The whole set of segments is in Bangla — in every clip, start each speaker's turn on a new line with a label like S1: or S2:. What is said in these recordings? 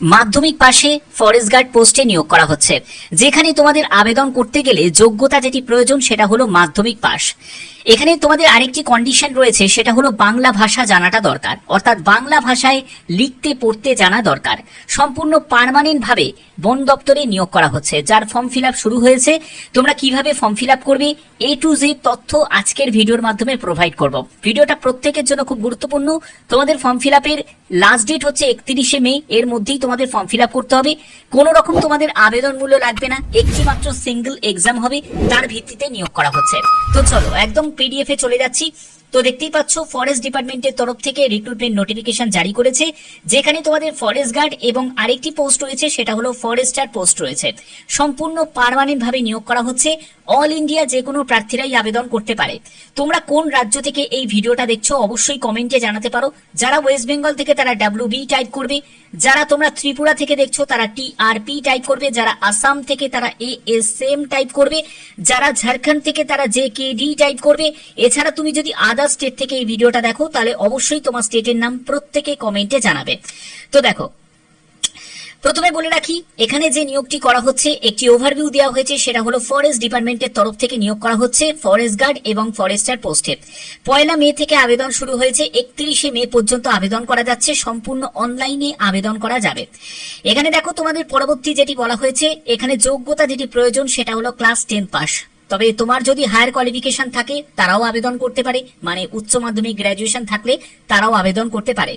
S1: মাধ্যমিক পাশে ফরেস্ট গার্ড পোস্টে নিয়োগ করা হচ্ছে, যেখানে তোমাদের আবেদন করতে গেলে যোগ্যতা যেটি প্রয়োজন সেটা হলো মাধ্যমিক পাস। এখানে তোমাদের আরেকটি কন্ডিশন রয়েছে, সেটা হলো বাংলা ভাষা জানাটা দরকার, অর্থাৎ বাংলা ভাষায় লিখতে পড়তে জানা দরকার। সম্পূর্ণ পার্মানেন্ট ভাবে বন দপ্তরে নিয়োগ করা হচ্ছে, যার ফর্ম ফিল আপ শুরু হয়েছে। তোমরা কিভাবে ফর্ম ফিল আপ করবে A to Z তথ্য আজকের ভিডিওর মাধ্যমে প্রোভাইড করব। ভিডিওটা প্রত্যেকের জন্য খুব গুরুত্বপূর্ণ। তোমাদের ফর্ম ফিল আপের লাস্ট ডেট হচ্ছে 31শে মে, এর মধ্যেই তোমাদের ফর্ম ফিল আপ করতে হবে। কোনো রকম তোমাদের আবেদন মূল্য লাগবে না, একটি মাত্র সিঙ্গেল এক্সাম হবে, তার ভিত্তিতে নিয়োগ করা হচ্ছে। তো চলো একদম PDF এ চলে যাচ্ছি। তো দেখতেই পাচ্ছ ফরেস্ট ডিপার্টমেন্টের তরফ থেকে রিক্রুটমেন্ট নোটিফিকেশন জারি করেছে, যেখানে তোমাদের ফরেস্ট গার্ড এবং আরেকটি পোস্ট রয়েছে, সেটা হলো ফরেস্টার পোস্ট রয়েছে। সম্পূর্ণ পার্মানেন্ট ভাবে নিয়োগ করা হচ্ছে। অল ইন্ডিয়া যে কোনো প্রার্থীরাই আবেদন করতে পারে। তোমরা কোন রাজ্য থেকে এই ভিডিওটা দেখছো অবশ্যই কমেন্টে জানাতে পারো। যারা ওয়েস্ট বেঙ্গল থেকে তারা WB টাইপ করবে, যারা তোমরা ত্রিপুরা থেকে দেখছো তারা TRP টাইপ করবে, যারা আসাম থেকে তারা ASM টাইপ করবে, যারা ঝাড়খণ্ড থেকে তারা JKD টাইপ করবে। এছাড়া তুমি যদি আদার স্টেট থেকে এই ভিডিওটা দেখো তাহলে অবশ্যই তোমার স্টেটের নাম প্রত্যেকে কমেন্টে জানাবে। তো দেখো, প্রথমে বলে রাখি এখানে যে নিয়োগটি করা হচ্ছে একটি ওভারভিউ দেওয়া হয়েছে, সেটা হলো ফরেস্ট ডিপার্টমেন্টের তরফ থেকে নিয়োগ করা হচ্ছে ফরেস্ট গার্ড এবং ফরেস্টার পোস্টে। 1 মে থেকে আবেদন শুরু হয়েছে, 31শে মে পর্যন্ত আবেদন করা যাচ্ছে, সম্পূর্ণ অনলাইনে আবেদন করা যাবে। এখানে দেখো তোমাদের পরবর্তী যেটি বলা হয়েছে, এখানে যোগ্যতা যেটি প্রয়োজন সেটা হলো ক্লাস 10 পাস। তবে তোমার যদি হায়ার কোয়ালিফিকেশন থাকে তারাও আবেদন করতে পারে, মানে উচ্চ মাধ্যমিক গ্রাজুয়েশন থাকলে তারাও আবেদন করতে পারে।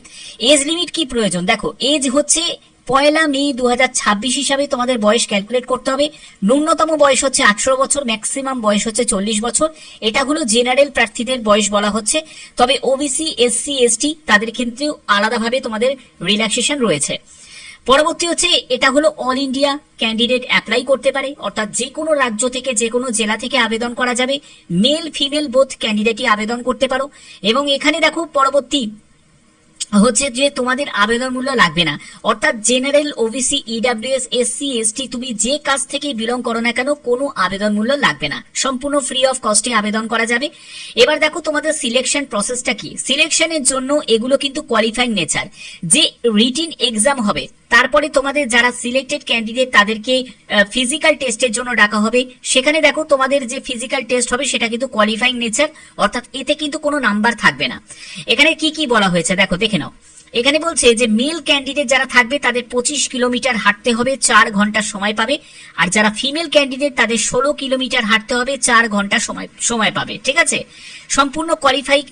S1: এজ লিমিট কি প্রয়োজন, দেখো এজ হচ্ছে 1 মে 2026 হিসাবে তোমাদের বয়স ক্যালকুলেট করতে হবে। ন্যূনতম বয়স হচ্ছে 18 বছর, ম্যাক্সিমাম বয়স হচ্ছে 40 বছর। এটা হলো জেনারেল প্রার্থীদের বয়স বলা হচ্ছে। তবে OBC SC ST তাদের ক্ষেত্রেও আলাদাভাবে তোমাদের রিল্যাক্সেশন রয়েছে। পরবর্তী হচ্ছে এটা হলো অল ইন্ডিয়া ক্যান্ডিডেট অ্যাপ্লাই করতে পারে, অর্থাৎ যে কোনো রাজ্য থেকে যে কোনো জেলা থেকে আবেদন করা যাবে। মেল ফিমেল বোথ ক্যান্ডিডেটই আবেদন করতে পারো। এবং এখানে দেখো পরবর্তী হচ্ছে যে তোমাদের আবেদন মূল্য লাগবে না, অর্থাৎ general OBC EWS SC ST তুমি যে কাজ থেকে বিলং করো না কেন কোনো আবেদন মূল্য লাগবে না, সম্পূর্ণ ফ্রি অফ কস্টে আবেদন করা যাবে। এবার দেখো তোমাদের সিলেকশন প্রসেসটা কি। সিলেকশনের জন্য এগুলো কিন্তু কোয়ালিফাইং নেচার, যে রিটিন এক্সাম হবে, তারপরে তোমাদের যারা সিলেক্টেড ক্যান্ডিডেট তাদেরকে ফিজিক্যাল টেস্টের জন্য ডাকা হবে। সেখানে দেখো তোমাদের যে ফিজিক্যাল টেস্ট হবে সেটা কিন্তু কোয়ালিফাইং নেচার, অর্থাৎ এতে কিন্তু কোনো নাম্বার থাকবে না। এখানে কি কি বলা হয়েছে দেখো, দেখে নাও। এখানে বলছে যে মেল ক্যান্ডিডেট যারা থাকবে তাদের 25 কিলোমিটার হাঁটতে হবে, 4 ঘন্টা সময় পাবে। আর যারা ফিমেল ক্যান্ডিডেট তাদের 16 কিলোমিটার হাঁটতে হবে, 4 ঘন্টা সময় পাবে। ঠিক আছে, সম্পূর্ণ কোয়ালিফাই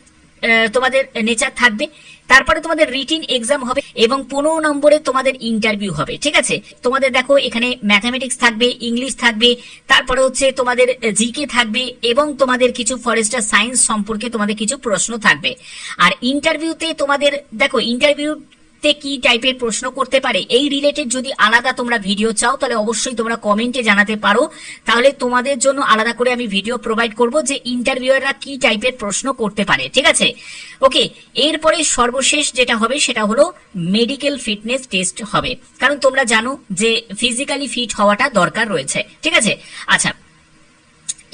S1: তোমাদের নেচার থাকবে। তারপরে তোমাদের রিটিন এক্সাম হবে এবং 15 নম্বরে তোমাদের ইন্টারভিউ হবে। ঠিক আছে, তোমাদের দেখো এখানে ম্যাথামেটিক্স থাকবে, ইংলিশ থাকবে, তারপরে হচ্ছে তোমাদের GK থাকবে এবং তোমাদের কিছু ফরেস্টার সায়েন্স সম্পর্কে তোমাদের কিছু প্রশ্ন থাকবে। আর ইন্টারভিউতে তোমাদের দেখো ইন্টারভিউতে কি টাইপের প্রশ্ন করতে পারে এই রিলেটেড যদি আলাদা তোমরা ভিডিও চাও তাহলে অবশ্যই তোমরা কমেন্টে জানাতে পারো, তাহলে তোমাদের জন্য আলাদা করে আমি ভিডিও প্রোভাইড করব যে ইন্টারভিউয়াররা কি টাইপের প্রশ্ন করতে পারে। ঠিক আছে, ওকে। এরপরে সর্বশেষ যেটা হবে সেটা হলো মেডিকেল ফিটনেস টেস্ট হবে, কারণ তোমরা জানো যে ফিজিক্যালি ফিট হওয়াটা দরকার রয়েছে। ঠিক আছে, আচ্ছা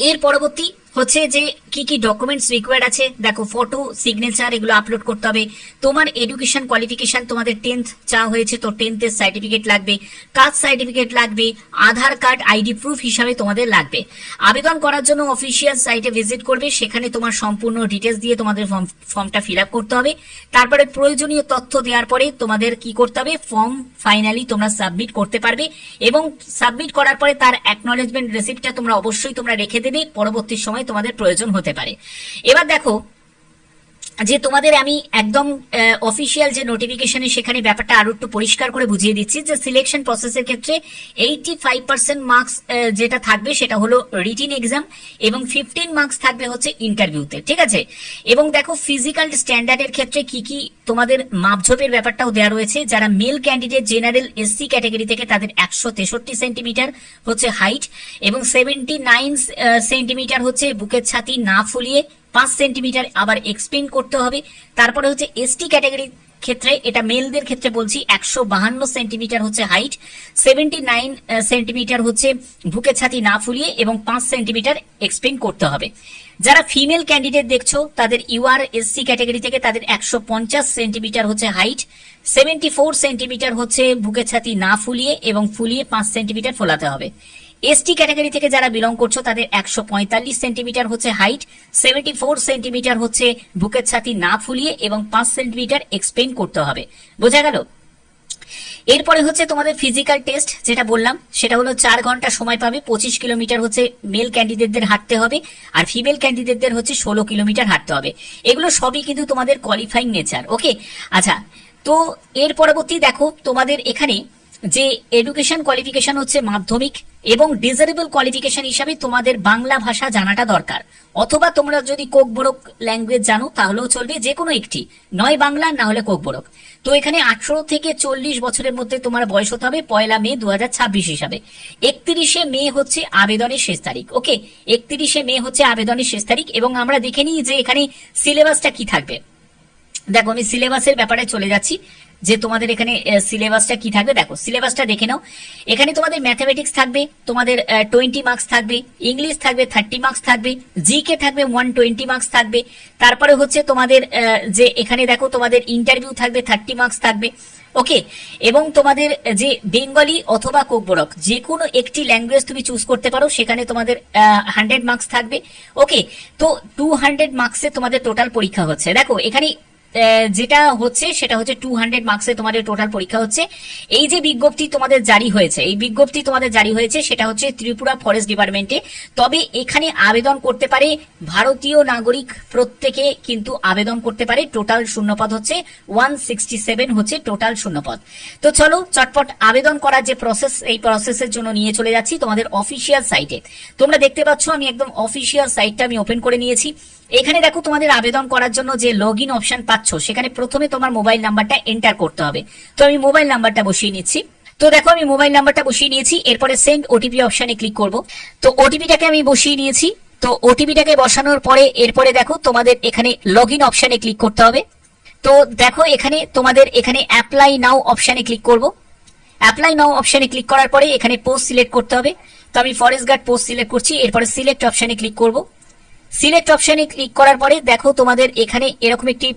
S1: এর পরবর্তী হচ্ছে যে কি কি ডকুমেন্টস রিকোয়ার্ড আছে, দেখো ফটো, সিগনেচার এগুলো আপলোড করতে হবে। তোমার এডুকেশন কোয়ালিফিকেশন তোমাদের 10th চাওয়া হয়েছে, তো 10th এর সার্টিফিকেট লাগবে, কাস্ট সার্টিফিকেট লাগবে, আধার কার্ড ID প্রুফ হিসাবে তোমাদের লাগবে। আবেদন করার জন্য অফিসিয়াল সাইটে ভিজিট করবে, সেখানে তোমার সম্পূর্ণ ডিটেলস দিয়ে তোমাদের ফর্মটা ফিল আপ করতে হবে। তারপরে প্রয়োজনীয় তথ্য দেওয়ার পরে তোমাদের কি করতে হবে, ফর্ম ফাইনালি তোমরা সাবমিট করতে পারবে এবং সাবমিট করার পরে তার অ্যাকনলেজমেন্ট রিসিপ্টটা তোমরা অবশ্যই তোমরা রেখে দেবে, পরবর্তী সময় তোমাদের প্রয়োজন হতে পারে। এবার দেখো যে তোমাদের আমি একদম অফিসিয়াল যে নোটিফিকেশনে সেখানে ব্যাপারটা আরো একটু পরিষ্কার করে বুঝিয়ে দিচ্ছি যে সিলেকশন প্রসেসের ক্ষেত্রে 85% মার্কস যেটা থাকবে সেটা হলো রিটিন এক্সাম এবং 15 মার্কস থাকবে হচ্ছে ইন্টারভিউতে। ঠিক আছে, এবং দেখো ফিজিক্যাল স্ট্যান্ডার্ডের ক্ষেত্রে কি কি তোমাদের মাপঝোপের ব্যাপারটাও দেওয়া রয়েছে। যারা male candidate general SC category থেকে তাদের 163 সেন্টিমিটার হচ্ছে হাইট এবং 79 সেন্টিমিটার হচ্ছে বুকের ছাতি না ফুলিয়ে 5 সেন্টিমিটার আবার এক্সপেন্ড করতে হবে। তারপরে হচ্ছে ST ক্যাটাগরি ক্ষেত্রে, এটা মেলদের ক্ষেত্রে বলছি, 152 সেন্টিমিটার হচ্ছে হাইট, 79 সেন্টিমিটার হচ্ছে বুকের ছাতি না ফুলিয়ে এবং 5 সেন্টিমিটার এক্সপেন্ড করতে হবে। যারা ফিমেল ক্যান্ডিডেট দেখছো তাদের ইউআর এসসি ক্যাটাগরি থেকে তাদের 150 সেন্টিমিটার হচ্ছে হাইট, 74 সেন্টিমিটার হচ্ছে বুকের ছাতি না ফুলিয়ে এবং ফুলিয়ে 5 সেন্টিমিটার ফোলাতে হবে। এসটি ক্যাটাগরি থেকে যারা বিলং করছো তাদের 145 সেন্টিমিটার হচ্ছে হাইট, 74 সেন্টিমিটার হচ্ছে বুকের ছাতি না ফুলিয়ে এবং 5 সেন্টিমিটার এক্সপেন্ড করতে হবে। বোঝা গেল? এরপরে হচ্ছে তোমাদের ফিজিক্যাল টেস্ট, যেটা বললাম সেটা হলো 4 ঘন্টা সময় পাবে, 25 কিলোমিটার হচ্ছে মেল ক্যান্ডিডেটদের হাঁটতে হবে আর ফিমেল ক্যান্ডিডেটদের হচ্ছে 16 কিলোমিটার হাঁটতে হবে। এগুলো সবই কিন্তু তোমাদের কোয়ালিফাইং নেচার। ওকে, আচ্ছা, তো এর পরবর্তী দেখো তোমাদের এখানে যে এডুকেশন কোয়ালিফিকেশন হচ্ছে মাধ্যমিক এবং ডিজারেবল কোয়ালিফিকেশন হিসাবে তোমাদের বাংলা ভাষা জানাটা দরকার, অথবা তোমরা যদি কোকবরক ল্যাঙ্গুয়েজ জানো তাহলেও চলবে, যে কোনো একটি, নয় বাংলা না হলে কোকবরক। তো এখানে 18 থেকে 40 বছরের মধ্যে তোমার বয়স হতে হবে 1 মে 2026 হিসাবে। 31 মে হচ্ছে আবেদনের শেষ তারিখ। ওকে, 31 মে হচ্ছে আবেদনের শেষ তারিখ। এবং আমরা দেখে নিই যে এখানে সিলেবাসটা কি থাকবে। দেখো আমি সিলেবাসের ব্যাপারে চলে যাচ্ছি, যে তোমাদের এখানে সিলেবাসটা কি থাকবে। দেখো সিলেবাসটা দেখে নাও। এখানে তোমাদের ম্যাথামেটিক্স থাকবে, তোমাদের 20 মার্কস থাকবে, ইংলিশ থাকবে 30 মার্কস থাকবে, জিকে থাকবে 120 মার্কস থাকবে। তারপরে হচ্ছে তোমাদের যে এখানে দেখো তোমাদের ইন্টারভিউ থাকবে 30 মার্কস থাকবে। ওকে, এবং তোমাদের যে বেঙ্গলি অথবা কোকবরক যে কোনো একটি ল্যাঙ্গুয়েজ তুমি চুজ করতে পারো, সেখানে তোমাদের 100 মার্কস থাকবে। ওকে, তো 200 মার্কসে তোমাদের টোটাল পরীক্ষা হচ্ছে। দেখো এখানে যেটা হচ্ছে সেটা হচ্ছে 200 মার্কসে তোমাদের টোটাল পরীক্ষা হচ্ছে। এই যে বিজ্ঞপ্তি তোমাদের জারি হয়েছে, এই বিজ্ঞপ্তি তোমাদের জারি হয়েছে সেটা হচ্ছে ত্রিপুরা ফরেস্ট ডিপার্টমেন্টে। তবে এখানে আবেদন করতে পারে ভারতীয় নাগরিক প্রত্যেকে, কিন্তু আবেদন করতে পারে। টোটাল শূন্যপদ হচ্ছে 167 হচ্ছে টোটাল শূন্যপদ। তো চলো চটপট আবেদন করার যে প্রসেস, এই প্রসেসের জন্য নিয়ে চলে যাচ্ছি তোমাদের অফিসিয়াল সাইটে। তোমরা দেখতে পাচ্ছ আমি একদম অফিসিয়াল সাইটটা আমি ওপেন করে নিয়েছি। এখানে দেখো তোমাদের আবেদন করার জন্য যে লগ ইন অপশন পাচ্ছ, সেখানে প্রথমে তোমার মোবাইল নাম্বারটা এন্টার করতে হবে। তো আমি মোবাইল নাম্বারটা বসিয়ে নিচ্ছি। তো দেখো আমি মোবাইল নাম্বারটা বসিয়ে নিয়েছি, এরপরে সেন্ড ওটিপি অপশনে ক্লিক করব। তো ওটিপিটাকে আমি বসিয়ে নিয়েছি। তো ওটিপিটাকে বসানোর পরে এরপরে দেখো তোমাদের এখানে লগ ইন অপশনে ক্লিক করতে হবে। তো দেখো এখানে তোমাদের এখানে অ্যাপ্লাই নাও অপশনে ক্লিক করব। অ্যাপ্লাই নাও অপশনে ক্লিক করার পরে এখানে পোস্ট সিলেক্ট করতে হবে। তো আমি ফরেস্ট গার্ড পোস্ট সিলেক্ট করছি, এরপরে সিলেক্ট অপশনে ক্লিক করব। সিলেক্ট অপশনে ক্লিক করার পরে দেখো তোমাদের এখানে এরকম একটি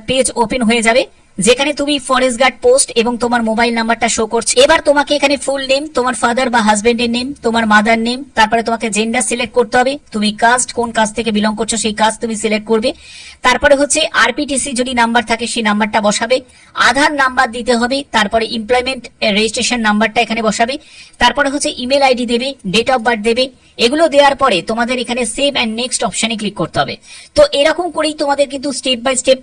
S1: পেজ ওপেন হয়ে যাবে, যেখানে তুমি ফরেস্ট গার্ড পোস্ট এবং তোমার মোবাইল নাম্বারটা শো করছে। এবার তোমাকে এখানে ফুল নেম, তোমার ফাদার বা হাজবেন্ডের নেম, তোমার মাদার নেম, তারপরে তোমাকে জেন্ডার সিলেক্ট করতে হবে, তুমি কাস্ট কোন কাস্ট থেকে বিলং করছো সেই কাস্ট তুমি সিলেক্ট করবে। তারপরে হচ্ছে আরপিটিসি যদি নাম্বার থাকে সেই নাম্বারটা বসাবে, আধার নাম্বার দিতে হবে, তারপরে এমপ্লয়মেন্ট রেজিস্ট্রেশন নাম্বারটা এখানে বসাবে, তারপরে হচ্ছে ইমেল আইডি দেবে, ডেট অফ বার্থ দেবে। এগুলো দেওয়ার পরে তোমাদের এখানে সেভ অ্যান্ড নেক্সট অপশনে ক্লিক করতে হবে। তো এরকম করেই তোমাদের কিন্তু স্টেপ বাই স্টেপ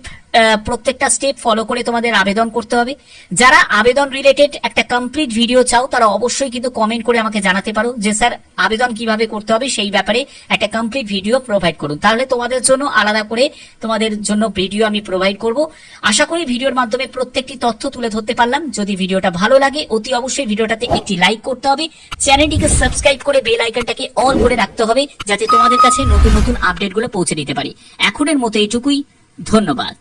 S1: প্রত্যেকটা স্টেপ ফলো করে তোমাদের আবেদন করতে হবে। যারা আবেদন রিলেটেড একটা কমপ্লিট ভিডিও চাও তারা অবশ্যই কিন্তু কমেন্ট করে আমাকে জানাতে পারো যে স্যার আবেদন কিভাবে করতে হবে সেই ব্যাপারে একটা কমপ্লিট ভিডিও প্রোভাইড করুন। তাহলে তোমাদের জন্য আলাদা করে তোমাদের জন্য ভিডিও আমি প্রোভাইড করব। আশা করি ভিডিওর মাধ্যমে প্রত্যেকটি তথ্য তুলে ধরতে পারলাম। যদি ভিডিওটা ভালো লাগে অতি অবশ্যই ভিডিওটাতে একটি লাইক করতে হবে, চ্যানেলটিকে সাবস্ক্রাইব করে বেল আইকনটাকে অল করে রাখতে হবে, যাতে তোমাদের কাছে নতুন নতুন আপডেটগুলো পৌঁছে দিতে পারি। এখনের মতো এইটুকুই, ধন্যবাদ।